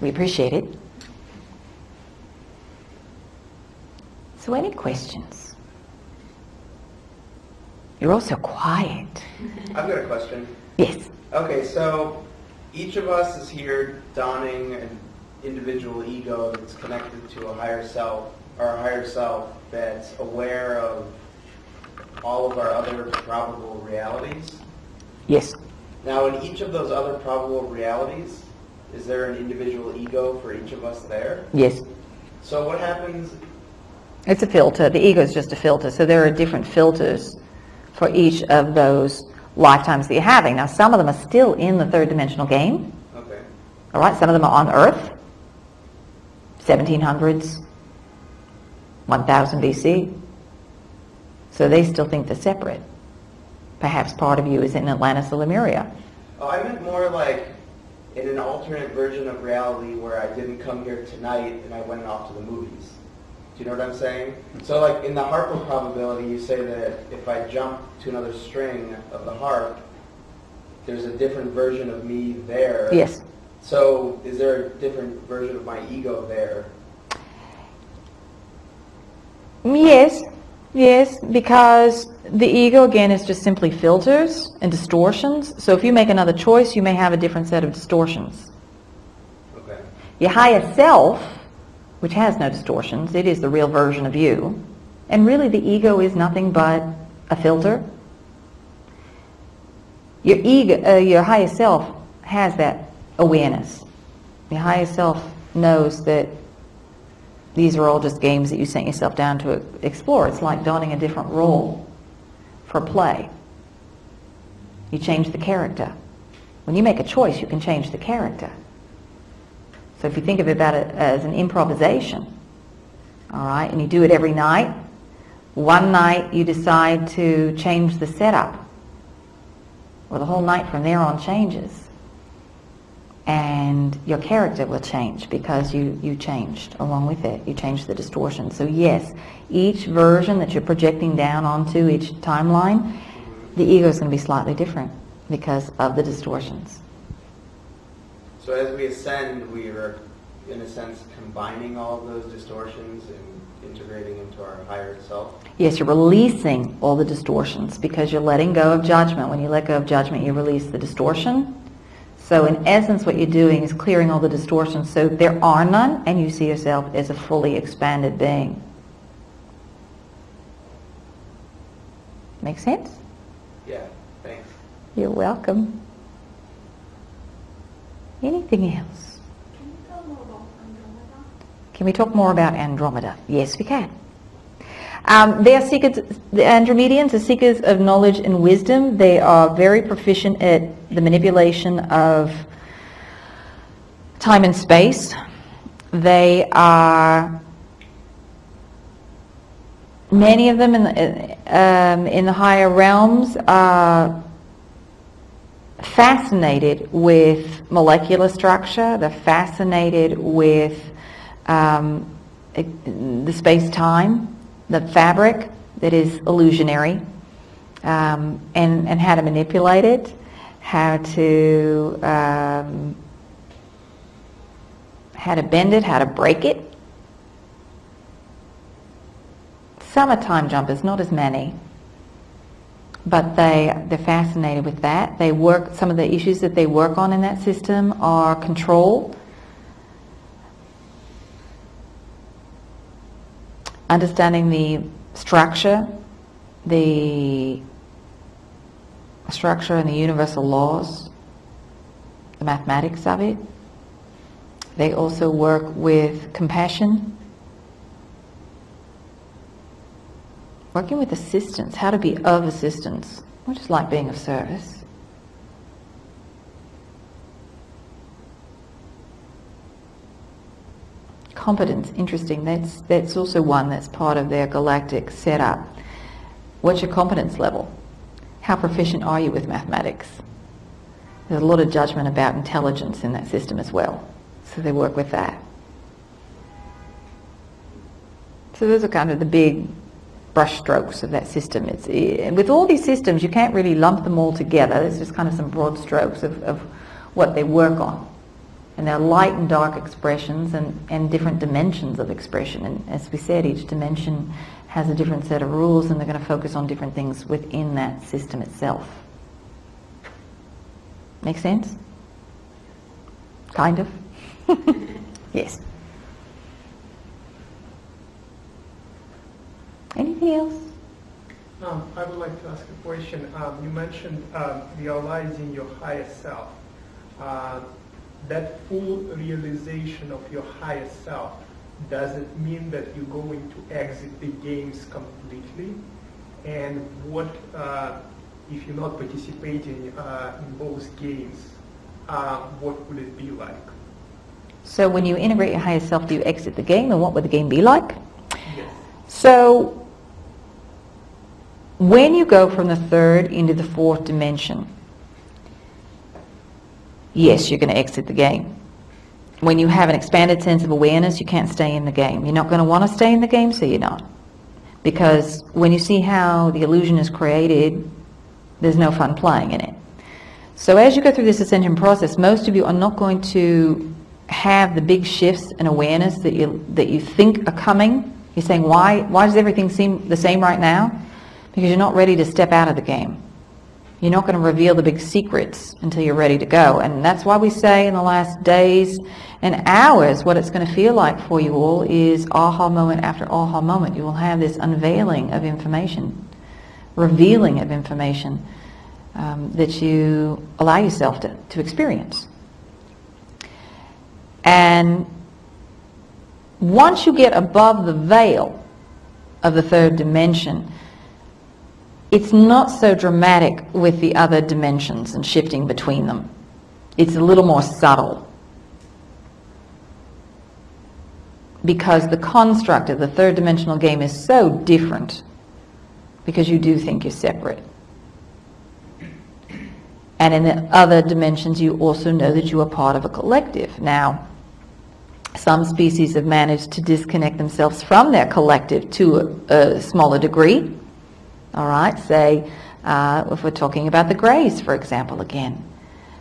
We appreciate it. So any questions? You're all so quiet. I've got a question. Yes. Okay, so each of us is here donning an individual ego that's connected to a higher self, or a higher self that's aware of all of our other probable realities. Yes. Now, in each of those other probable realities, is there an individual ego for each of us there? Yes. So what happens? It's a filter. The ego is just a filter. So there are different filters for each of those lifetimes that you're having. Now, some of them are still in the third dimensional game. Okay. All right. Some of them are on Earth, 1700s, 1000 BC. So they still think they're separate. Perhaps part of you is in Atlantis or Lemuria. Oh, I meant more like in an alternate version of reality where I didn't come here tonight and I went off to the movies. Do you know what I'm saying? So like in the harp probability, you say that if I jump to another string of the harp, there's a different version of me there. Yes. So is there a different version of my ego there? Yes. Yes, because the ego, again, is just simply filters and distortions. So if you make another choice, you may have a different set of distortions. Okay. Your higher self, which has no distortions, it is the real version of you. And really the ego is nothing but a filter. Your ego, your higher self has that awareness. Your higher self knows that these are all just games that you sent yourself down to explore. It's like donning a different role for play. You change the character. When you make a choice, you can change the character. So if you think about it as an improvisation, all right, and you do it every night, one night you decide to change the setup, well, the whole night from there on changes. And your character will change because you changed along with it. You changed the distortion. So yes, each version that you're projecting down onto each timeline, the ego is going to be slightly different because of the distortions. So as we ascend, we are, in a sense, combining all of those distortions and integrating into our higher self? Yes, you're releasing all the distortions because you're letting go of judgment. When you let go of judgment, you release the distortion. So in essence, what you're doing is clearing all the distortions so there are none, and you see yourself as a fully expanded being. Make sense? Yeah, thanks. You're welcome. Anything else? Can you tell more about Andromeda? Can we talk more about Andromeda? Yes, we can. They are seekers, the Andromedians are seekers of knowledge and wisdom. They are very proficient at the manipulation of time and space. They are, many of them in the higher realms are fascinated with molecular structure. They're fascinated with the space-time, the fabric that is illusionary, and how to manipulate it, how to bend it, how to break it. Some are time jumpers, not as many, but they're fascinated with that. They work, some of the issues that they work on in that system are control, understanding the structure and the universal laws, the mathematics of it. They also work with compassion, working with assistance, how to be of assistance, not just like being of service. Competence, interesting. That's also one that's part of their galactic setup. What's your competence level? How proficient are you with mathematics? There's a lot of judgment about intelligence in that system as well. So they work with that. So those are kind of the big brush strokes of that system. And with all these systems, you can't really lump them all together. There's just kind of some broad strokes of what they work on And there are light and dark expressions and different dimensions of expression. And as we said, each dimension has a different set of rules, and they're going to focus on different things within that system itself. Make sense? Kind of? Yes. Anything else? I would like to ask a question. You mentioned realizing your higher self. That full realization of your higher self, does it mean that you're going to exit the games completely? And what, if you're not participating in both games, what would it be like? So when you integrate your higher self, do you exit the game, and what would the game be like? Yes. So when you go from the third into the fourth dimension, yes, you're going to exit the game. When you have an expanded sense of awareness, you can't stay in the game. You're not going to want to stay in the game, so you're not. Because when you see how the illusion is created, there's no fun playing in it. So as you go through this ascension process, most of you are not going to have the big shifts in awareness that you think are coming. You're saying, why does everything seem the same right now? Because you're not ready to step out of the game. You're not going to reveal the big secrets until you're ready to go. And that's why we say in the last days and hours, what it's going to feel like for you all is aha moment after aha moment. You will have this unveiling of information, revealing of information that you allow yourself to experience. And once you get above the veil of the third dimension, it's not so dramatic with the other dimensions and shifting between them. It's a little more subtle. Because the construct of the third dimensional game is so different, because you do think you're separate. And in the other dimensions, you also know that you are part of a collective. Now, some species have managed to disconnect themselves from their collective to a smaller degree. All right, say, if we're talking about the Greys, for example, again.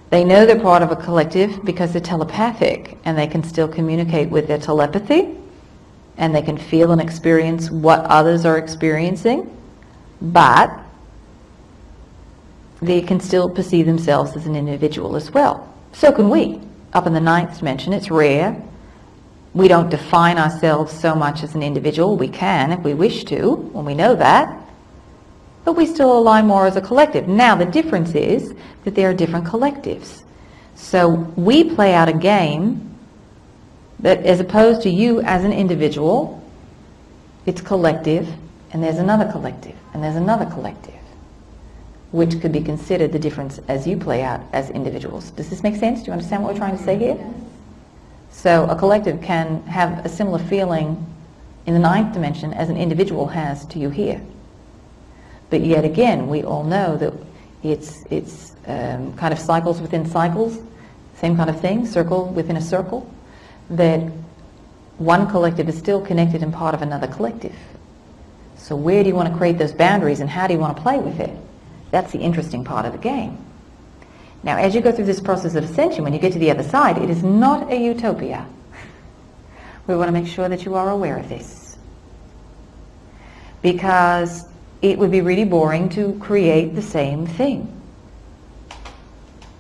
They know they're part of a collective because they're telepathic, and they can still communicate with their telepathy, and they can feel and experience what others are experiencing, but they can still perceive themselves as an individual as well. So can we. Up in the ninth dimension, it's rare. We don't define ourselves so much as an individual. We can if we wish to, when we know that. But we still align more as a collective. Now, the difference is that there are different collectives. So we play out a game that, as opposed to you as an individual, it's collective, and there's another collective, and there's another collective, which could be considered the difference as you play out as individuals. Does this make sense? Do you understand what we're trying to say here? Yes. So a collective can have a similar feeling in the ninth dimension as an individual has to you here. But yet again, we all know that it's kind of cycles within cycles, same kind of thing, circle within a circle, that one collective is still connected and part of another collective. So where do you want to create those boundaries, and how do you want to play with it? That's the interesting part of the game. Now, as you go through this process of ascension, when you get to the other side, it is not a utopia. We want to make sure that you are aware of this. Because it would be really boring to create the same thing.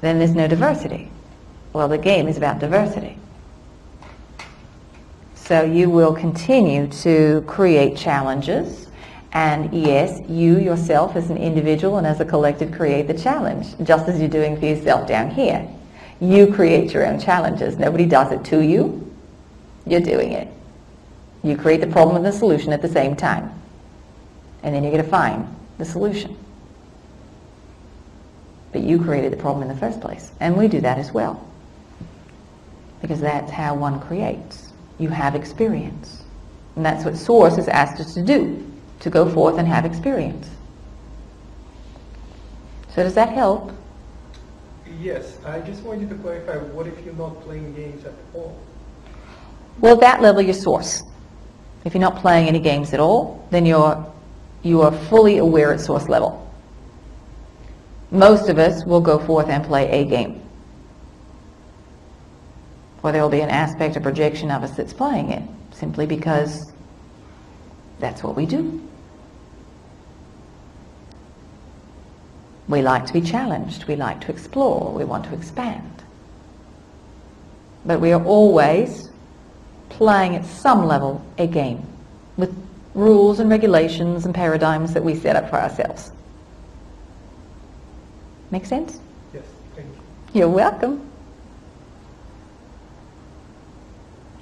Then there's no diversity. Well, the game is about diversity. So you will continue to create challenges, and yes, you yourself as an individual and as a collective create the challenge, just as you're doing for yourself down here. You create your own challenges. Nobody does it to you. You're doing it. You create the problem and the solution at the same time. And then you're going to find the solution. But you created the problem in the first place. And we do that as well. Because that's how one creates. You have experience. And that's what Source has asked us to do, to go forth and have experience. So does that help? Yes, I just wanted to clarify, what if you're not playing games at all? Well, at that level, you're Source. If you're not playing any games at all, then you are fully aware at Source level. Most of us will go forth and play a game. or there will be an aspect of projection of us that's playing it, simply because that's what we do. We like to be challenged, we like to explore, we want to expand. But we are always playing at some level a game with rules and regulations and paradigms that we set up for ourselves. Make sense? Yes, thank you. You're welcome.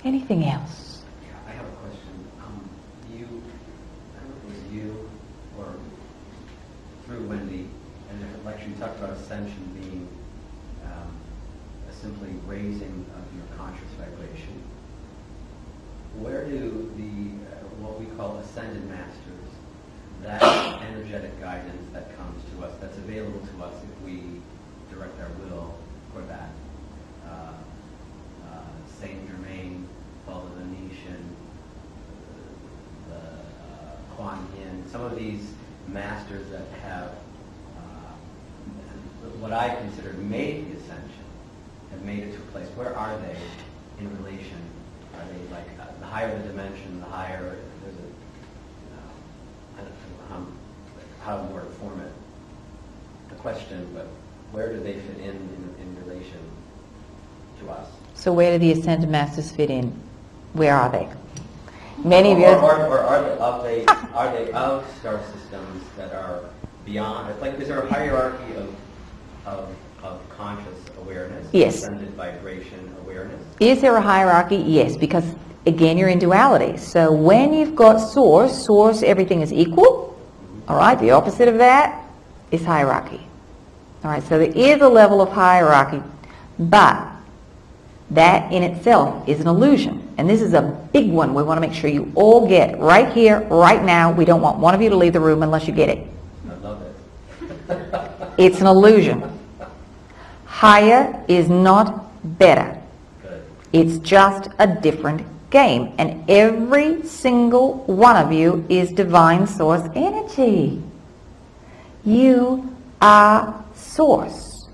Anything else? Yeah, I have a question. I don't know if it was you or through Wendy, in a lecture you talked about ascension being simply raising of your conscious vibration. Where do what we call ascended masters, that energetic guidance that comes to us, that's available to us if we direct our will for that, Saint Germain, Paul the Venetian, Kuan Yin, some of these masters that have what I consider made the ascension, have made it to a place. Where are they in relation? Are they like the higher the dimension, the higher there's I don't know how more to form it, the question, but where do they fit in relation to us? So where do the Ascended Masters fit in? Where are they? Many of you... Or are they of star systems that are beyond? It's like, is there a hierarchy of conscious awareness? Yes. Ascended vibration awareness? Is there a hierarchy? Yes, because again you're in duality. So when you've got source, everything is equal. All right, the opposite of that is hierarchy. All right, so there is a level of hierarchy, but that in itself is an illusion. And this is a big one we want to make sure you all get right here, right now. We don't want one of you to leave the room unless you get it. I love it. It's an illusion. Higher is not better. Good. It's just a different game. And every single one of you is divine source energy. You are source.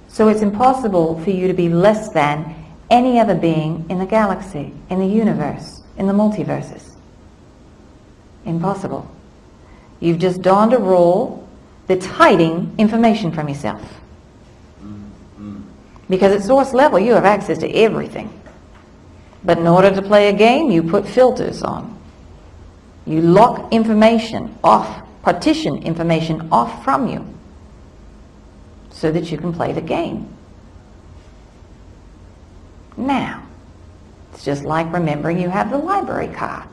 So it's impossible for you to be less than any other being in the galaxy, in the universe, in the multiverses. Impossible. You've just donned a role that's hiding information from yourself. Because at source level, you have access to everything. But in order to play a game, you put filters on. You lock information off, partition information off from you, so that you can play the game. Now, it's just like remembering you have the library card.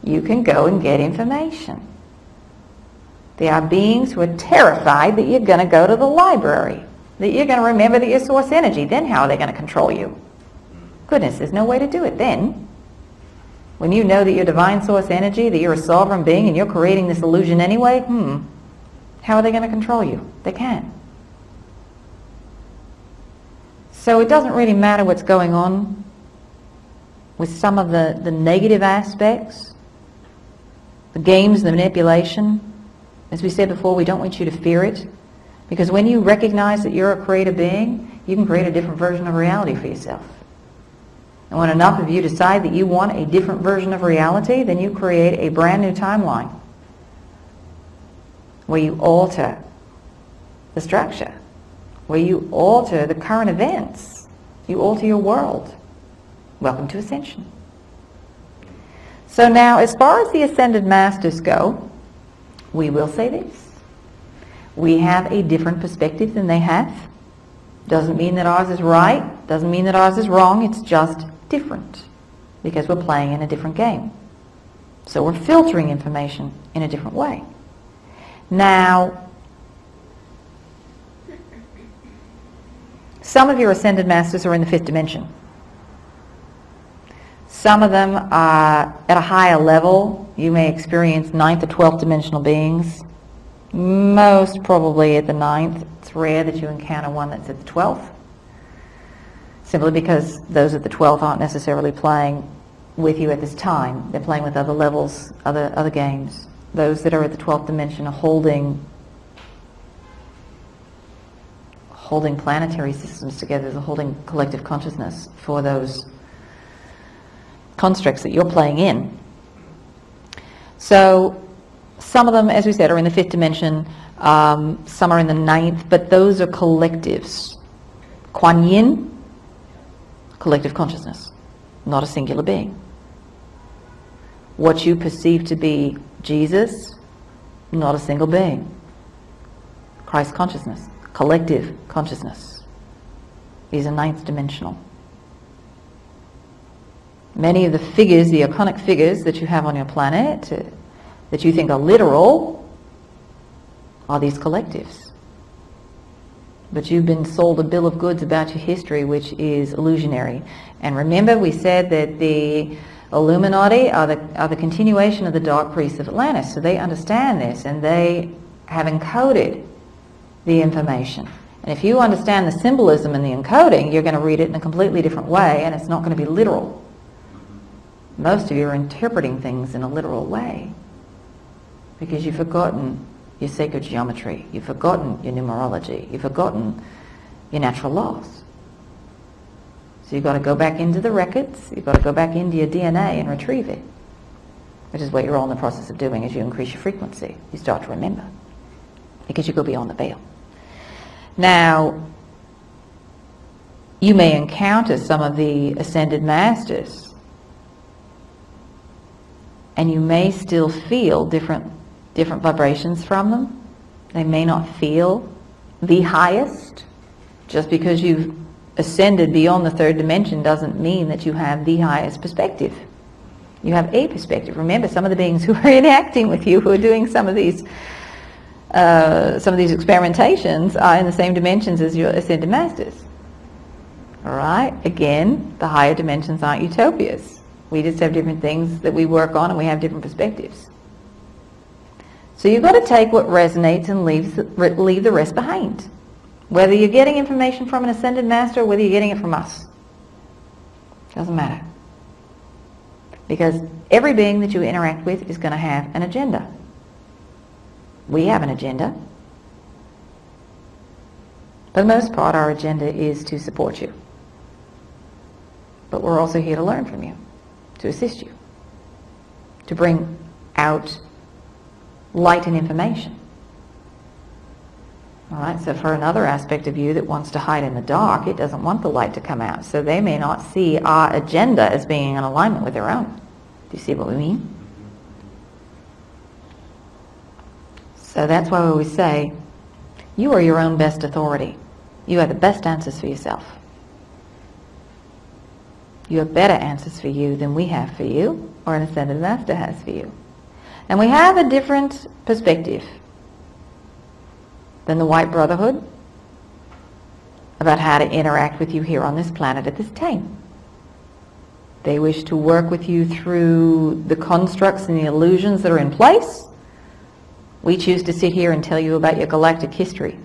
You can go and get information. There are beings who are terrified that you're going to go to the library, that you're going to remember that you're source energy. Then how are they going to control you? Goodness, there's no way to do it then. When you know that you're divine source energy, that you're a sovereign being, and you're creating this illusion anyway, how are they going to control you? They can't. So it doesn't really matter what's going on with some of the negative aspects, the games, the manipulation. As we said before, we don't want you to fear it. Because when you recognize that you're a creative being, you can create a different version of reality for yourself. And when enough of you decide that you want a different version of reality, then you create a brand new timeline where you alter the structure, where you alter the current events, you alter your world. Welcome to Ascension. So now, as far as the Ascended Masters go, we will say this. We have a different perspective than they have. Doesn't mean that ours is right, doesn't mean that ours is wrong, it's just different, because we're playing in a different game. So we're filtering information in a different way. Now, some of your Ascended Masters are in the 5th dimension. Some of them are at a higher level. You may experience 9th or 12th dimensional beings. Most probably at the 9th. It's rare that you encounter one that's at the 12th. Simply because those at the 12th aren't necessarily playing with you at this time. They're playing with other levels, other games. Those that are at the 12th dimension are holding holding planetary systems together, the holding collective consciousness for those constructs that you're playing in. So some of them, as we said, are in the 5th dimension, some are in the 9th, but those are collectives. Kuan Yin, collective consciousness, not a singular being. What you perceive to be Jesus, not a single being. Christ consciousness, collective consciousness. These are 9th dimensional. Many of the figures, the iconic figures that you have on your planet, that you think are literal, are these collectives. But you've been sold a bill of goods about your history which is illusionary. And remember, we said that the Illuminati are the continuation of the Dark Priests of Atlantis, so they understand this and they have encoded the information. And if you understand the symbolism and the encoding, you're going to read it in a completely different way, and it's not going to be literal. Most of you are interpreting things in a literal way because you've forgotten your sacred geometry, you've forgotten your numerology, you've forgotten your natural laws. So you've got to go back into the records, you've got to go back into your DNA and retrieve it, which is what you're all in the process of doing as you increase your frequency. You start to remember because you go beyond the veil. Now, you may encounter some of the ascended masters and you may still feel different vibrations from them. They may not feel the highest. Just because you've ascended beyond the 3rd dimension doesn't mean that you have the highest perspective. You have a perspective. Remember, some of the beings who are interacting with you, who are doing some of these experimentations, are in the same dimensions as your ascended masters. All right? Again, the higher dimensions aren't utopias. We just have different things that we work on and we have different perspectives. So you've got to take what resonates and leave the rest behind. Whether you're getting information from an ascended master or whether you're getting it from us. Doesn't matter. Because every being that you interact with is going to have an agenda. We have an agenda. For the most part, our agenda is to support you. But we're also here to learn from you, to assist you, to bring out light and information. All right, so for another aspect of you that wants to hide in the dark, it doesn't want the light to come out. So they may not see our agenda as being in alignment with their own. Do you see what we mean? So that's why we always say, you are your own best authority. You have the best answers for yourself. You have better answers for you than we have for you, or an ascended master has for you. And we have a different perspective than the White Brotherhood about how to interact with you here on this planet at this time. They wish to work with you through the constructs and the illusions that are in place. We choose to sit here and tell you about your galactic history,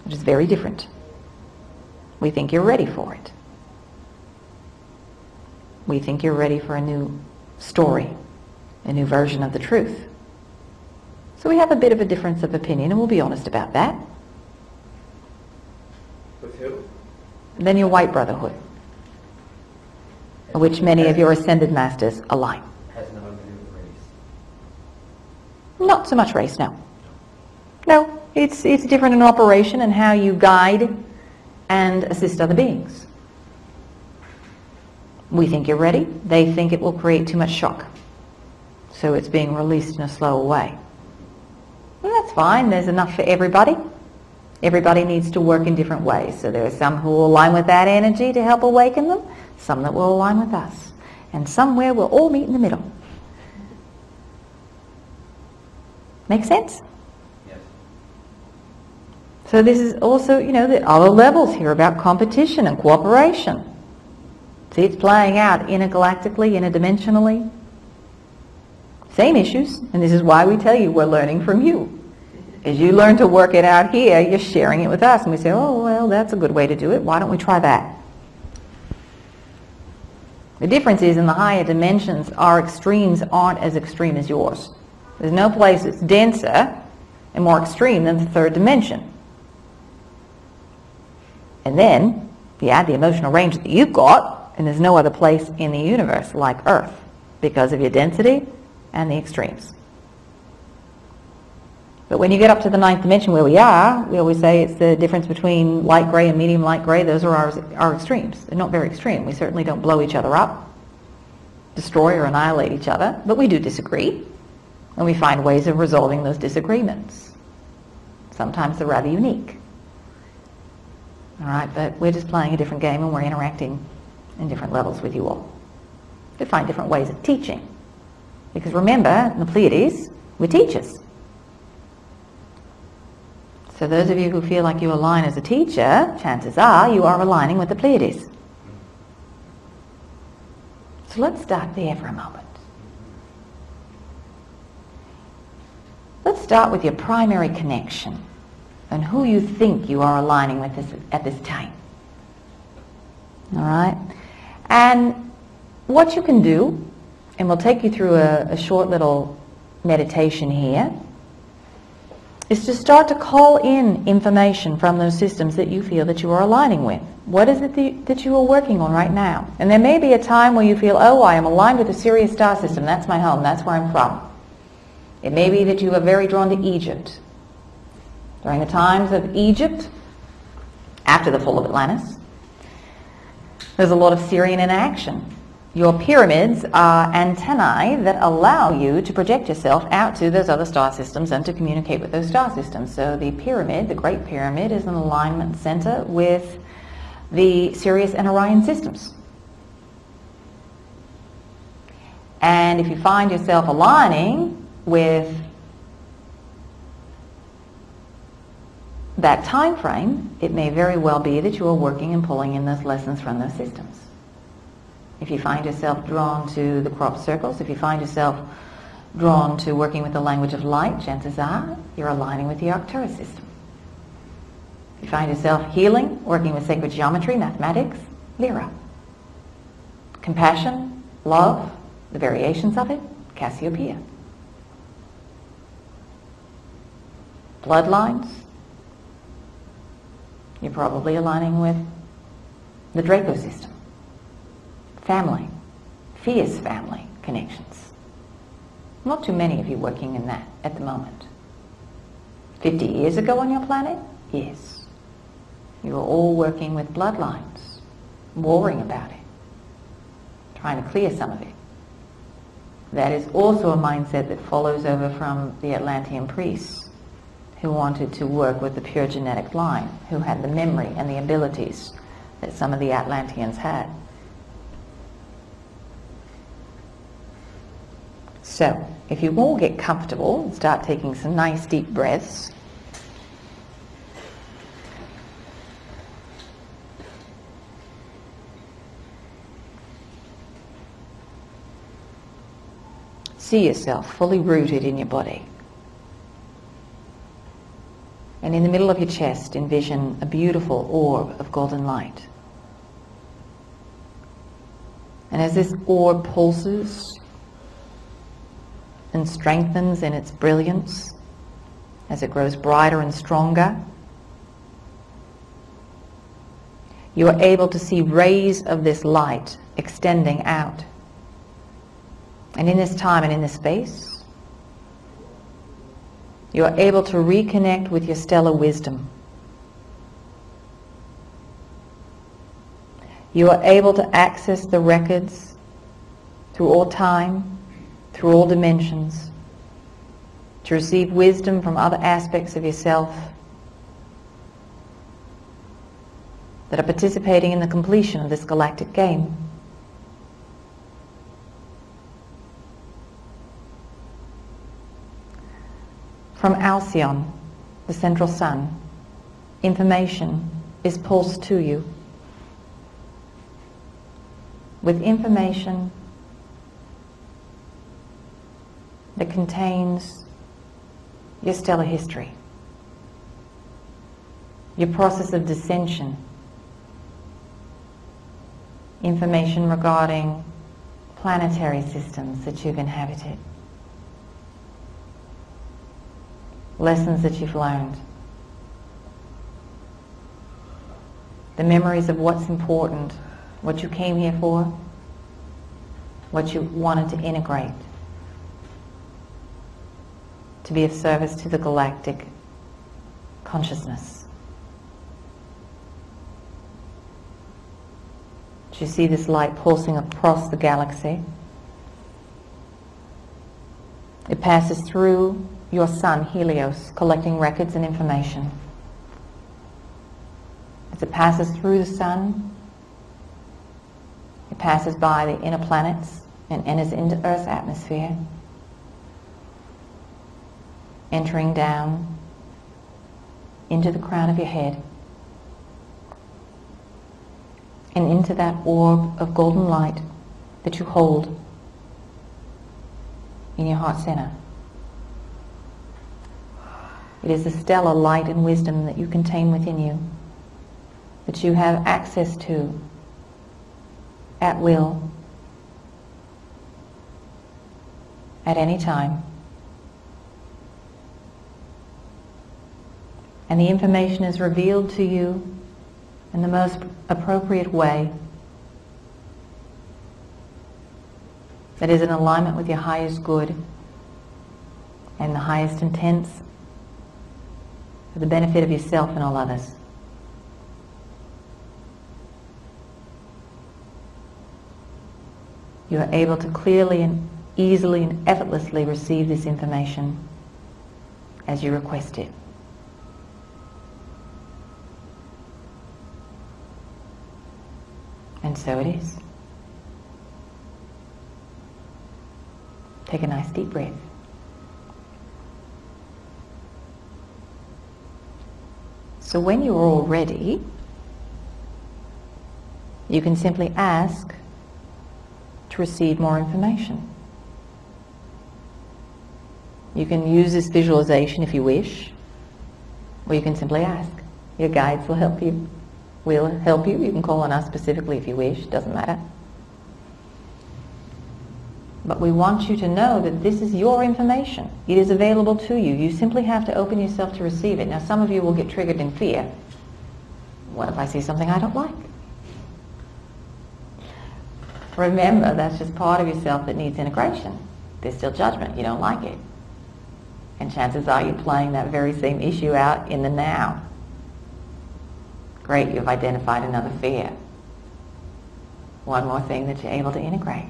which is very different. We think you're ready for it. We think you're ready for a new story, a new version of the truth. So we have a bit of a difference of opinion, and we'll be honest about that. With who? Then your White Brotherhood, which many of your ascended masters align. Has nothing to do with race. Not so much race, no. No, it's different in operation and how you guide and assist other beings. We think you're ready. They think it will create too much shock. So it's being released in a slower way. Well, that's fine. There's enough for everybody. Everybody needs to work in different ways. So there are some who will align with that energy to help awaken them, some that will align with us. And somewhere we'll all meet in the middle. Make sense? Yes. So this is also, the other levels here about competition and cooperation. See, it's playing out intergalactically, interdimensionally. Same issues, and this is why we tell you we're learning from you. As you learn to work it out here, you're sharing it with us, and we say, oh, well, that's a good way to do it. Why don't we try that? The difference is in the higher dimensions, our extremes aren't as extreme as yours. There's no place that's denser and more extreme than the 3rd dimension. And then you add the emotional range that you've got, and there's no other place in the universe like Earth because of your density and the extremes. But when you get up to the ninth dimension where we are, we always say it's the difference between light gray and medium light gray. Those are our extremes. They're not very extreme. We certainly don't blow each other up, destroy or annihilate each other, but we do disagree, and we find ways of resolving those disagreements. Sometimes they're rather unique. All right, but we're just playing a different game, and we're interacting in different levels with you all. We find different ways of teaching. Because remember, in the Pleiades, we're teachers. So those of you who feel like you align as a teacher, chances are you are aligning with the Pleiades. So let's start there for a moment. Let's start with your primary connection and who you think you are aligning with at this time. All right? And what you can do, and we'll take you through a short little meditation here, is to start to call in information from those systems that you feel that you are aligning with. What is it that you are working on right now? And there may be a time where you feel, oh, I am aligned with the Sirius star system. That's my home. That's where I'm from. It may be that you are very drawn to Egypt. During the times of Egypt, after the fall of Atlantis, there's a lot of Sirian in action. Your pyramids are antennae that allow you to project yourself out to those other star systems and to communicate with those star systems. So the pyramid, the Great Pyramid, is an alignment center with the Sirius and Orion systems. And if you find yourself aligning with that time frame, it may very well be that you are working and pulling in those lessons from those systems. If you find yourself drawn to the crop circles, if you find yourself drawn to working with the language of light, chances are you're aligning with the Arcturus system. If you find yourself healing, working with sacred geometry, mathematics, Lyra. Compassion, love, the variations of it, Cassiopeia. Bloodlines, you're probably aligning with the Draco system. Family, fierce family connections. Not too many of you working in that at the moment. 50 years ago on your planet, yes. You were all working with bloodlines, warring about it, trying to clear some of it. That is also a mindset that follows over from the Atlantean priests who wanted to work with the pure genetic line, who had the memory and the abilities that some of the Atlanteans had. So, if you all get comfortable and start taking some nice deep breaths, see yourself fully rooted in your body. And in the middle of your chest, envision a beautiful orb of golden light. And as this orb pulses and strengthens in its brilliance, as it grows brighter and stronger, you are able to see rays of this light extending out. And in this time and in this space, you are able to reconnect with your stellar wisdom. You are able to access the records through all time, through all dimensions, to receive wisdom from other aspects of yourself that are participating in the completion of this galactic game. From Alcyon, the central sun, information is pulsed to you. With information that contains your stellar history, your process of descension, information regarding planetary systems that you've inhabited, lessons that you've learned, the memories of what's important, what you came here for, what you wanted to integrate, to be of service to the galactic consciousness. Do you see this light pulsing across the galaxy? It passes through your sun, Helios, collecting records and information. As it passes through the sun, it passes by the inner planets and enters into Earth's atmosphere, entering down into the crown of your head and into that orb of golden light that you hold in your heart center. It is the stellar light and wisdom that you contain within you, that you have access to at will, at any time. And the information is revealed to you in the most appropriate way that is in alignment with your highest good and the highest intents for the benefit of yourself and all others. You are able to clearly and easily and effortlessly receive this information as you request it. And so it is. Take a nice deep breath. So when you're all ready, you can simply ask to receive more information. You can use this visualization if you wish, or you can simply ask. Your guides will help you. We'll help you. You can call on us specifically if you wish. Doesn't matter. But we want you to know that this is your information. It is available to you. You simply have to open yourself to receive it. Now, some of you will get triggered in fear. What if I see something I don't like? Remember, that's just part of yourself that needs integration. There's still judgment. You don't like it. And chances are you're playing that very same issue out in the now. Great, you've identified another fear. One more thing that you're able to integrate.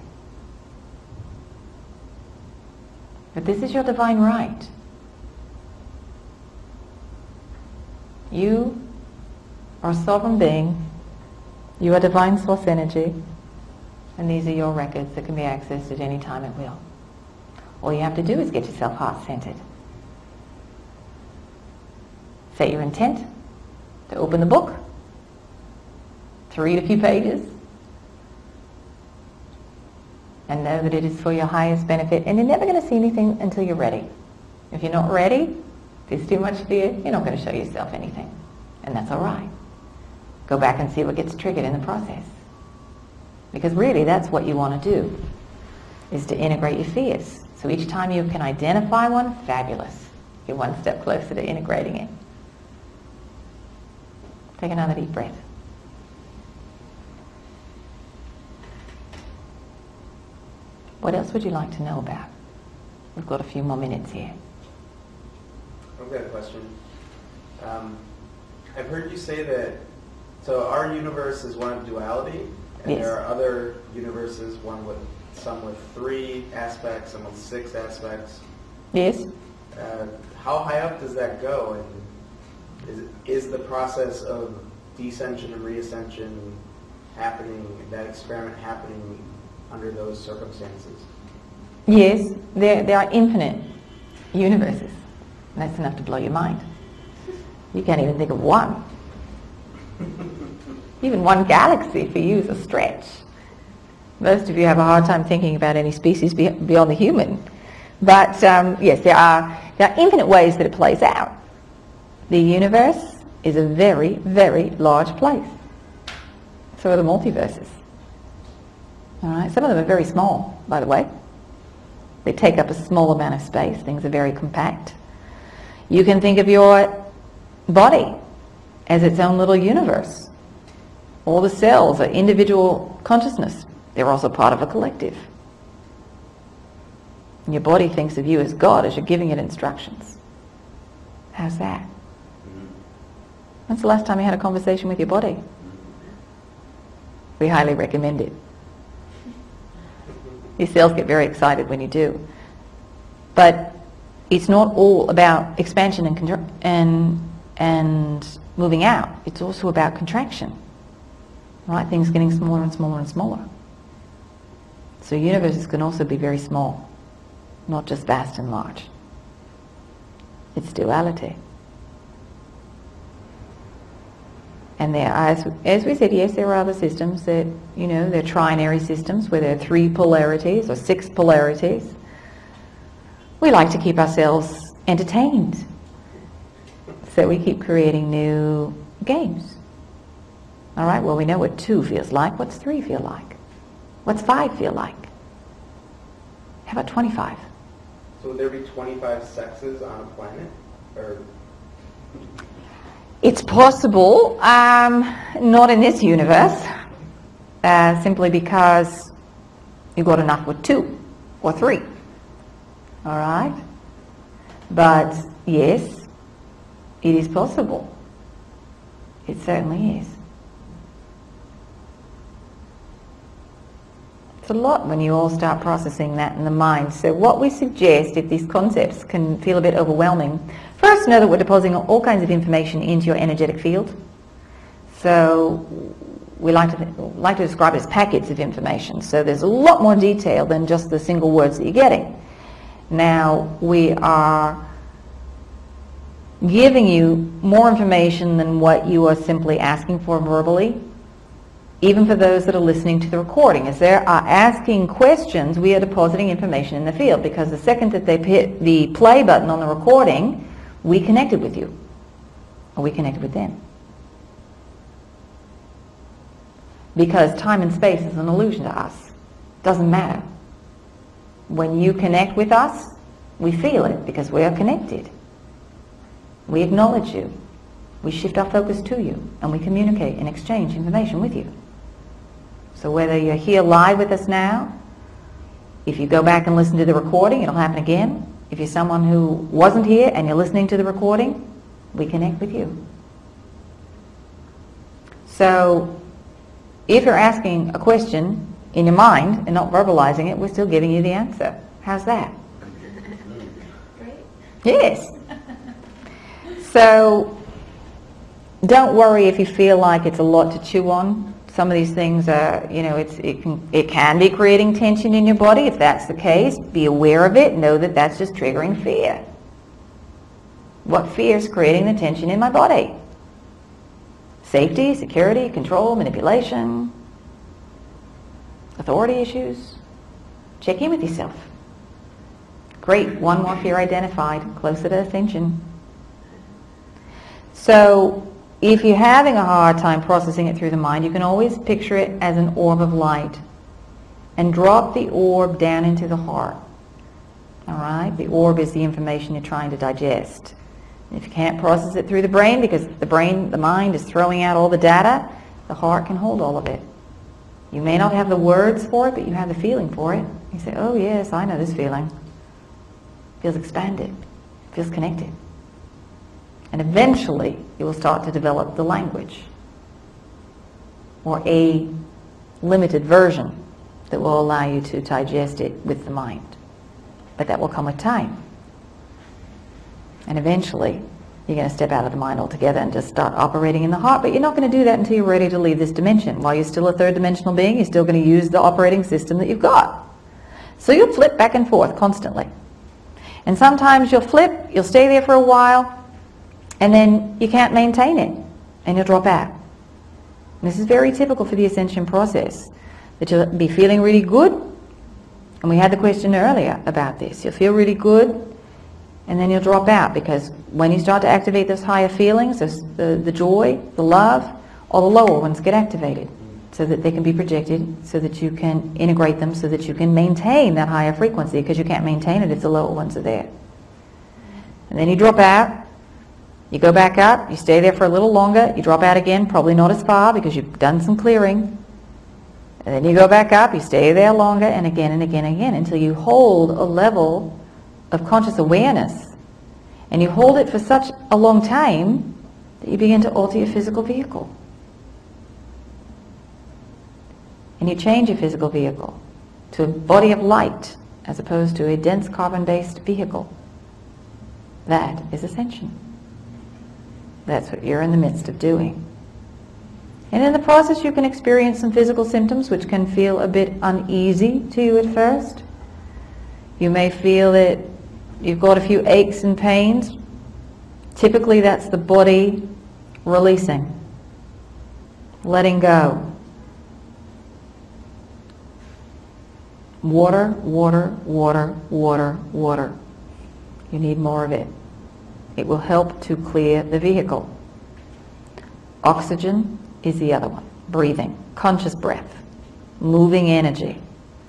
But this is your divine right. You are a sovereign being. You are divine source energy. And these are your records that can be accessed at any time at will. All you have to do is get yourself heart-centered. Set your intent to open the book, to read a few pages, and know that it is for your highest benefit. And you're never going to see anything until you're ready. If you're not ready, there's too much fear, you're not going to show yourself anything. And that's all right. Go back and see what gets triggered in the process. Because really that's what you want to do, is to integrate your fears. So each time you can identify one, fabulous. You're one step closer to integrating it. Take another deep breath. What else would you like to know about? We've got a few more minutes here. I've got a question. I've heard you say that, so our universe is one of duality, and Yes. there are other universes, some with 3 aspects, some with 6 aspects. Yes? How high up does that go? And is the process of descension and reascension happening, that experiment happening under those circumstances? Yes, there are infinite universes. That's enough to blow your mind. You can't even think of one. Even one galaxy for you is a stretch. Most of you have a hard time thinking about any species beyond the human. But yes, there are infinite ways that it plays out. The universe is a very, very large place. So are the multiverses. All right? Some of them are very small, by the way. They take up a small amount of space. Things are very compact. You can think of your body as its own little universe. All the cells are individual consciousness. They're also part of a collective. And your body thinks of you as God as you're giving it instructions. How's that? When's the last time you had a conversation with your body? We highly recommend it. Your cells get very excited when you do. But it's not all about expansion and moving out. It's also about contraction. Right? Things getting smaller and smaller and smaller. So universes can also be very small, not just vast and large. It's duality. And there are, as we said, yes, there are other systems that, you know, they're trinary systems where there are 3 polarities or 6 polarities. We like to keep ourselves entertained. So we keep creating new games. All right, well, we know what 2 feels like. What's 3 feel like? What's 5 feel like? How about 25? So would there be 25 sexes on a planet? Or It's possible, not in this universe, simply because you got enough with 2 or 3. All right? But yes, it is possible. It certainly is. It's a lot when you all start processing that in the mind. So what we suggest, if these concepts can feel a bit overwhelming, first know that we're depositing all kinds of information into your energetic field. So we like to describe it as packets of information. So there's a lot more detail than just the single words that you're getting. Now we are giving you more information than what you are simply asking for verbally. Even for those that are listening to the recording, as they are asking questions, we are depositing information in the field, because the second that they hit the play button on the recording, we connected with you, or we connected with them. Because time and space is an illusion to us. Doesn't matter. When you connect with us, we feel it because we are connected. We acknowledge you. We shift our focus to you, and we communicate and exchange information with you. So whether you're here live with us now, if you go back and listen to the recording, it'll happen again. If you're someone who wasn't here and you're listening to the recording, we connect with you. So if you're asking a question in your mind and not verbalizing it, we're still giving you the answer. How's that? Great. Yes. So don't worry if you feel like it's a lot to chew on. Some of these things are, you know, it can be creating tension in your body. If that's the case, be aware of it. Know that that's just triggering fear. What fear is creating the tension in my body? Safety, security, control, manipulation, authority issues. Check in with yourself. Great, one more fear identified, closer to ascension. So if you're having a hard time processing it through the mind, you can always picture it as an orb of light and drop the orb down into the heart. All right? The orb is the information you're trying to digest. And if you can't process it through the brain, because the mind is throwing out all the data, the heart can hold all of it. You may not have the words for it, but you have the feeling for it. You say, oh yes, I know this feeling. It feels expanded. It feels connected. And eventually, you will start to develop the language, or a limited version that will allow you to digest it with the mind. But that will come with time. And eventually, you're going to step out of the mind altogether and just start operating in the heart. But you're not going to do that until you're ready to leave this dimension. While you're still a third dimensional being, you're still going to use the operating system that you've got. So you'll flip back and forth constantly. And sometimes you'll flip, you'll stay there for a while, and then you can't maintain it, and you'll drop out. And this is very typical for the ascension process, that you'll be feeling really good, and we had the question earlier about this. You'll feel really good, and then you'll drop out, because when you start to activate those higher feelings, the joy, the love, all the lower ones get activated, so that they can be projected, so that you can integrate them, so that you can maintain that higher frequency, because you can't maintain it if the lower ones are there. And then you drop out. You go back up, you stay there for a little longer, you drop out again, probably not as far because you've done some clearing. And then you go back up, you stay there longer, and again and again and again until you hold a level of conscious awareness. And you hold it for such a long time that you begin to alter your physical vehicle. And you change your physical vehicle to a body of light as opposed to a dense carbon-based vehicle. That is ascension. That's what you're in the midst of doing. And in the process you can experience some physical symptoms which can feel a bit uneasy to you at first. You may feel that you've got a few aches and pains. Typically that's the body releasing, letting go. Water, water, water, water, water. You need more of it. It will help to clear the vehicle. Oxygen is the other one. Breathing, conscious breath, moving energy.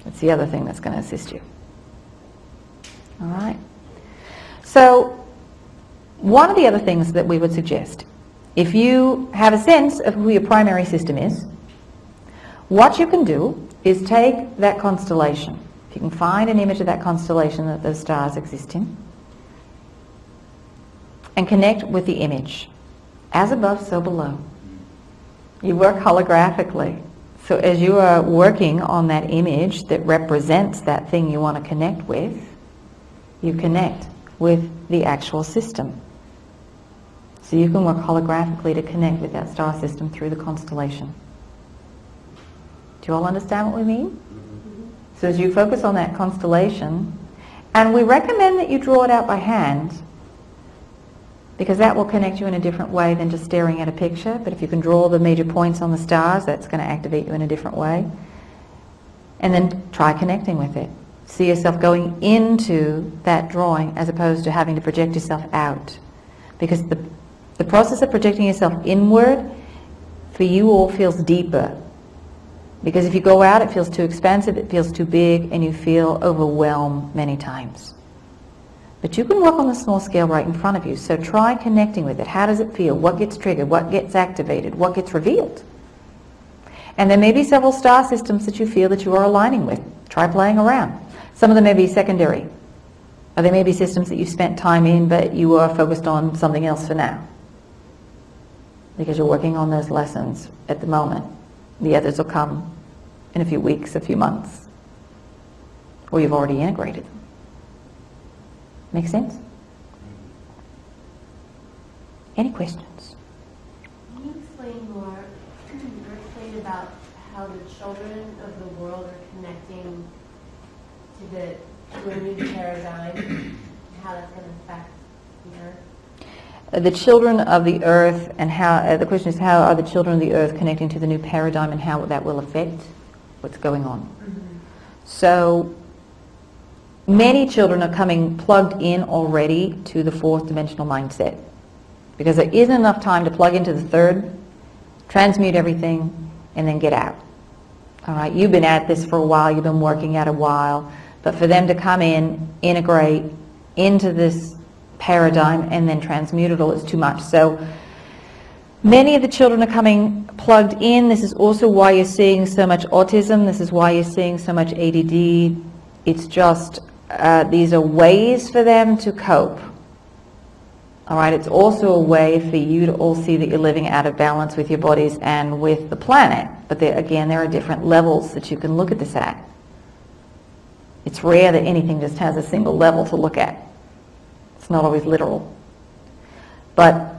That's the other thing that's going to assist you. All right. So one of the other things that we would suggest, if you have a sense of who your primary system is, what you can do is take that constellation. If you can find an image of that constellation that those stars exist in, and connect with the image. As above, so below. You work holographically. So as you are working on that image that represents that thing you want to connect with, you connect with the actual system. So you can work holographically to connect with that star system through the constellation. Do you all understand what we mean? So as you focus on that constellation, and we recommend that you draw it out by hand, because that will connect you in a different way than just staring at a picture. But if you can draw the major points on the stars, that's going to activate you in a different way. And then try connecting with it. See yourself going into that drawing as opposed to having to project yourself out. Because the process of projecting yourself inward for you all feels deeper. Because if you go out, it feels too expansive, it feels too big, and you feel overwhelmed many times. But you can work on the small scale right in front of you. So try connecting with it. How does it feel? What gets triggered? What gets activated? What gets revealed? And there may be several star systems that you feel that you are aligning with. Try playing around. Some of them may be secondary. Or there may be systems that you've spent time in, but you are focused on something else for now. Because you're working on those lessons at the moment. The others will come in a few weeks, a few months. Or you've already integrated them. Make sense? Any questions? Can you explain more, or explain about how the children of the world are connecting to a new paradigm, and how that's going to affect the Earth? The children of the Earth, and how, the question is, how are the children of the Earth connecting to the new paradigm and how that will affect what's going on? Mm-hmm. So, many children are coming plugged in already to the fourth dimensional mindset because there isn't enough time to plug into the third, transmute everything, and then get out. All right, you've been at this for a while, you've been working at a while, but for them to come in, integrate into this paradigm, and then transmute it all is too much. So many of the children are coming plugged in. This is also why you're seeing so much autism. This is why you're seeing so much ADD. It's just these are ways for them to cope. All right, it's also a way for you to all see that you're living out of balance with your bodies and with the planet. But there are different levels that you can look at this at. It's rare that anything just has a single level to look at. It's not always literal. But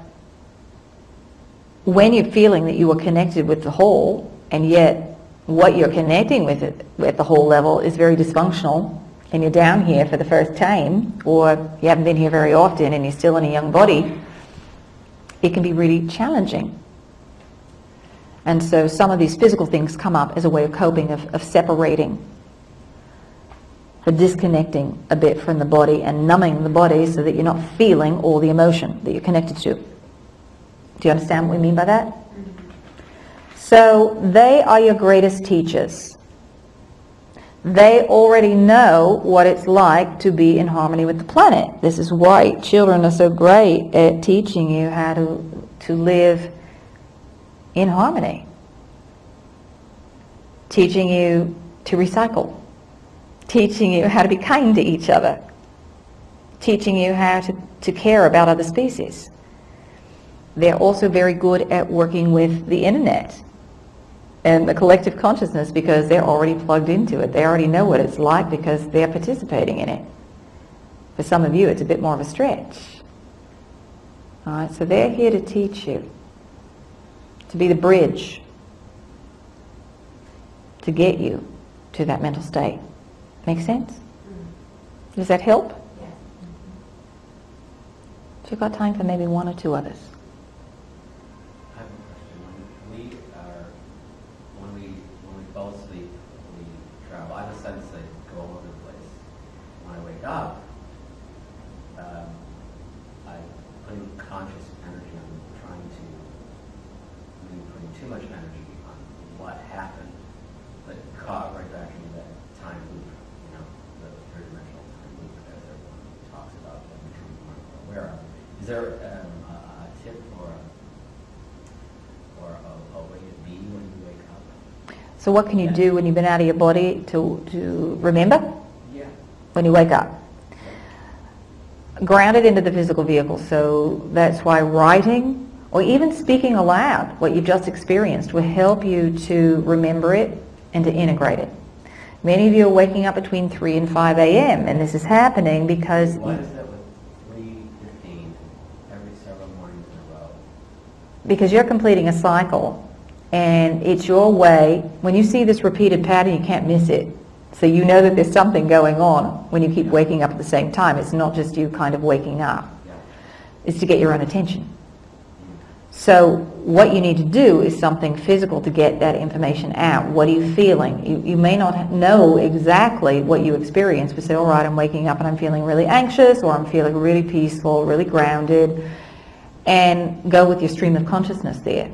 when you're feeling that you are connected with the whole, and yet what you're connecting with it at the whole level is very dysfunctional, and you're down here for the first time, or you haven't been here very often and you're still in a young body, it can be really challenging. And so some of these physical things come up as a way of coping, of separating, of disconnecting a bit from the body and numbing the body so that you're not feeling all the emotion that you're connected to. Do you understand what we mean by that? Mm-hmm. So they are your greatest teachers. They already know what it's like to be in harmony with the planet. This is why children are so great at teaching you how to live in harmony. Teaching you to recycle. Teaching you how to be kind to each other. Teaching you how to care about other species. They're also very good at working with the internet and the collective consciousness because they're already plugged into it. They already know what it's like because they're participating in it. For some of you, it's a bit more of a stretch. All right, so they're here to teach you, to be the bridge, to get you to that mental state. Make sense? Does that help? Yes. So you've got time for maybe one or two others. I have a question. When we both sleep, we travel. I have a sense that go all over the place. When I wake up, I put conscious energy on trying to, maybe putting too much energy on what happened, but caught right back into that time loop, the three-dimensional time loop that everyone talks about that we become more aware of. Is there a tip or a way to be when you wake up? So what can you do when you've been out of your body to remember? Yeah. When you wake up? Grounded into the physical vehicle. So that's why writing or even speaking aloud what you've just experienced will help you to remember it and to integrate it. Many of you are waking up between 3 and 5 a.m. and this is happening because... Why is that with 3:15 every several mornings in a row? Because you're completing a cycle and it's your way. When you see this repeated pattern, you can't miss it. So you know that there's something going on when you keep waking up at the same time. It's not just you kind of waking up. Yeah. It's to get your own attention. So what you need to do is something physical to get that information out. What are you feeling? You may not know exactly what you experience, but say, all right, I'm waking up and I'm feeling really anxious, or I'm feeling really peaceful, really grounded, and go with your stream of consciousness there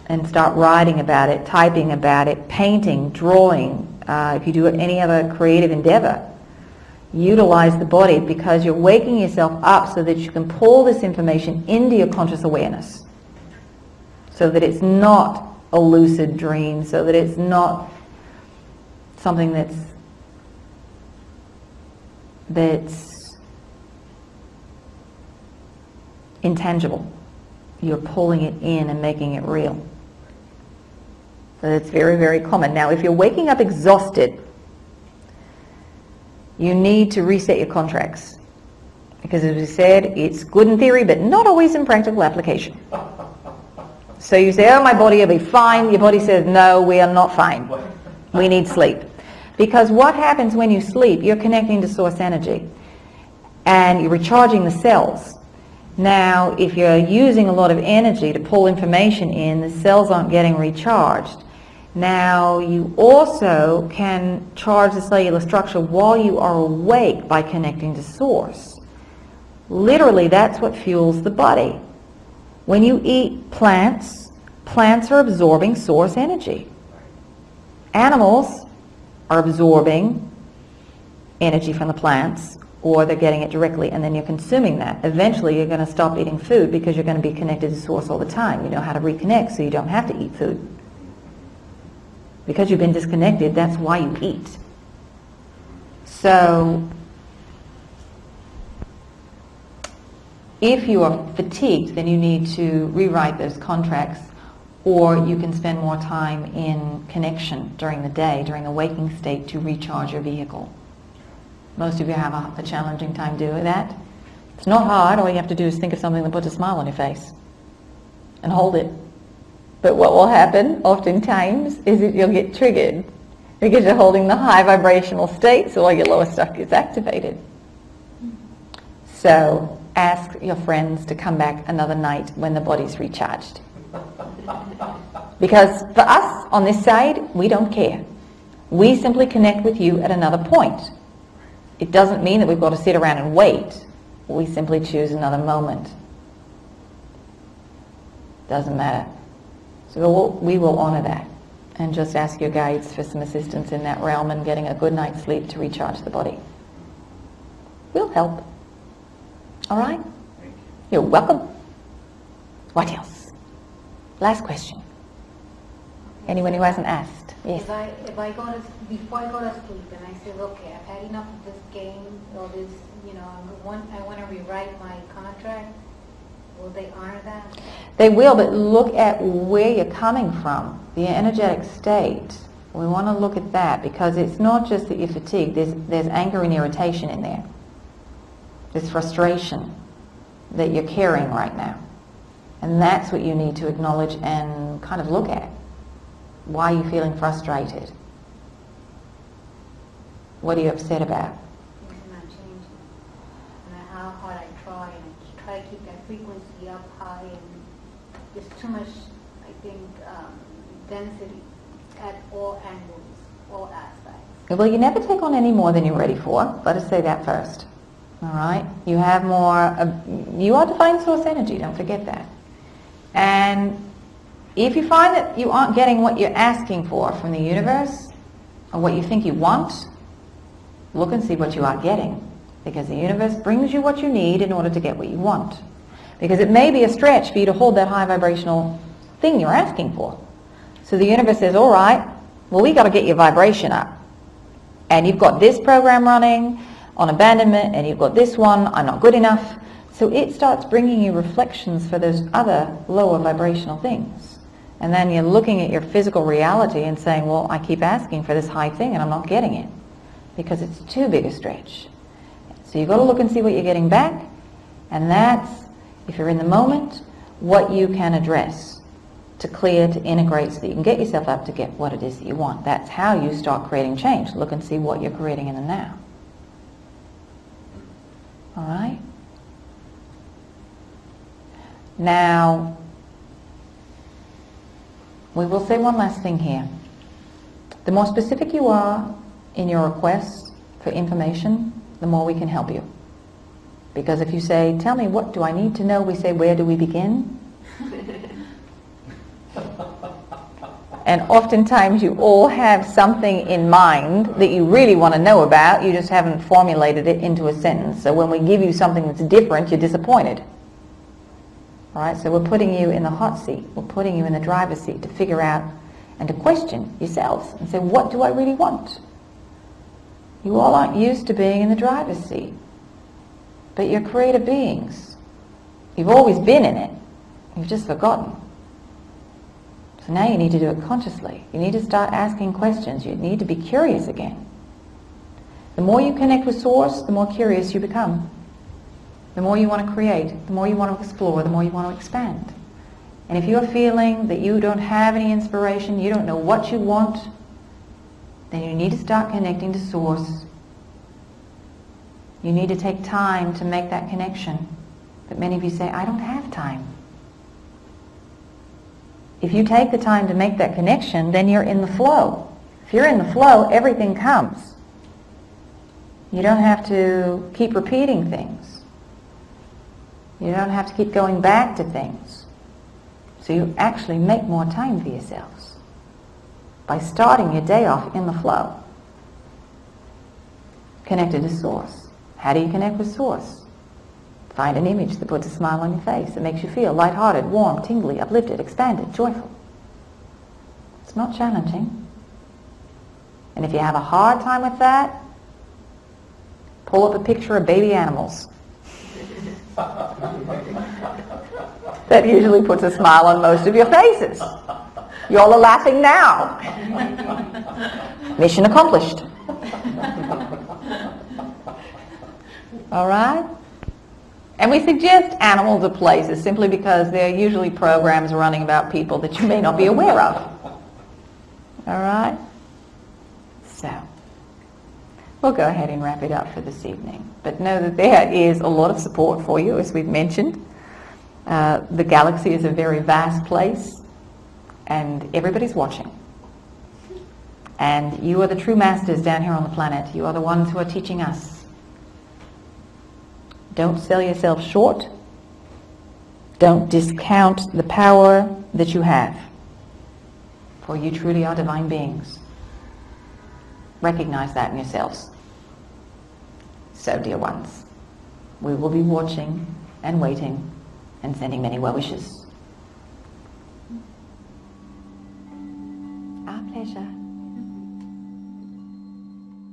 and start writing about it, typing about it, painting, drawing. If you do any other creative endeavor, utilize the body because you're waking yourself up so that you can pull this information into your conscious awareness. So that it's not a lucid dream, so that it's not something that's intangible. You're pulling it in and making it real. So it's very, very common. Now, if you're waking up exhausted, you need to reset your contracts. Because as we said, it's good in theory, but not always in practical application. So you say, oh, my body will be fine. Your body says, no, we are not fine. We need sleep. Because what happens when you sleep, you're connecting to source energy and you're recharging the cells. Now, if you're using a lot of energy to pull information in, the cells aren't getting recharged. Now, you also can charge the cellular structure while you are awake by connecting to source. Literally, that's what fuels the body. When you eat plants, plants are absorbing source energy. Animals are absorbing energy from the plants, or they're getting it directly, and then you're consuming that. Eventually, you're going to stop eating food because you're going to be connected to source all the time. You know how to reconnect, so you don't have to eat food. Because you've been disconnected, that's why you eat. So, if you are fatigued, then you need to rewrite those contracts, or you can spend more time in connection during the day, during the waking state, to recharge your vehicle. Most of you have a challenging time doing that. It's not hard. All you have to do is think of something that puts a smile on your face and hold it. But what will happen oftentimes is that you'll get triggered because you're holding the high vibrational state, so all your lower stuff gets activated. So ask your friends to come back another night when the body's recharged. Because for us on this side, we don't care. We simply connect with you at another point. It doesn't mean that we've got to sit around and wait. We simply choose another moment. Doesn't matter. So we will honor that. and just ask your guides for some assistance in that realm and getting a good night's sleep to recharge the body. Will help. All right? Thank you. You're welcome. What else? Last question. Anyone who hasn't asked? Yes. If I go to, before I go to sleep and I say, okay, I've had enough of this game or this, I want to rewrite my contract, will they honor that? They will, but look at where you're coming from, the energetic state. We want to look at that, because it's not just that you're fatigued. There's anger and irritation in there. There's frustration that you're carrying right now. And that's what you need to acknowledge and kind of look at. Why are you feeling frustrated? What are you upset about? Things are not changing. No matter how hard I try, and I try to keep that frequency up high, and there's too much, I think, density at all angles, all aspects. Well, you never take on any more than you're ready for. Let us say that first. All right? You have more, you are divine source energy, don't forget that. And if you find that you aren't getting what you're asking for from the universe, or what you think you want, look and see what you are getting. Because the universe brings you what you need in order to get what you want. Because it may be a stretch for you to hold that high vibrational thing you're asking for. So the universe says, all right, well, we got to get your vibration up. And you've got this program running on abandonment, and you've got this one, I'm not good enough. So it starts bringing you reflections for those other lower vibrational things. And then you're looking at your physical reality and saying, well, I keep asking for this high thing and I'm not getting it because it's too big a stretch. So you've got to look and see what you're getting back, and that's, if you're in the moment, what you can address to clear, to integrate, so that you can get yourself up to get what it is that you want. That's how you start creating change. Look and see what you're creating in the now. All right? Now, we will say one last thing here. The more specific you are in your requests for information, the more we can help you. Because if you say, tell me, what do I need to know? We say, where do we begin? And oftentimes you all have something in mind that you really want to know about. You just haven't formulated it into a sentence. So when we give you something that's different, you're disappointed. All right, so we're putting you in the hot seat. We're putting you in the driver's seat to figure out and to question yourselves and say, what do I really want? You all aren't used to being in the driver's seat, but you're creative beings. You've always been in it. You've just forgotten. So now you need to do it consciously. You need to start asking questions. You need to be curious again. The more you connect with Source, the more curious you become. The more you want to create, the more you want to explore, the more you want to expand. And if you're feeling that you don't have any inspiration, you don't know what you want, then you need to start connecting to Source. You need to take time to make that connection. But many of you say, I don't have time. If you take the time to make that connection, then you're in the flow. If you're in the flow, everything comes. You don't have to keep repeating things. You don't have to keep going back to things. So you actually make more time for yourselves by starting your day off in the flow, connected to Source. How do you connect with Source? Find an image that puts a smile on your face, that makes you feel lighthearted, warm, tingly, uplifted, expanded, joyful. It's not challenging. And if you have a hard time with that, pull up a picture of baby animals. That usually puts a smile on most of your faces. You all are laughing now. Mission accomplished. All right? And we suggest animals or places simply because they're usually programs running about people that you may not be aware of. All right? So, we'll go ahead and wrap it up for this evening. But know that there is a lot of support for you, as we've mentioned. The galaxy is a very vast place, and everybody's watching. And you are the true masters down here on the planet. You are the ones who are teaching us. Don't sell yourself short. Don't discount the power that you have. For you truly are divine beings. Recognize that in yourselves. So, dear ones, we will be watching and waiting and sending many well wishes.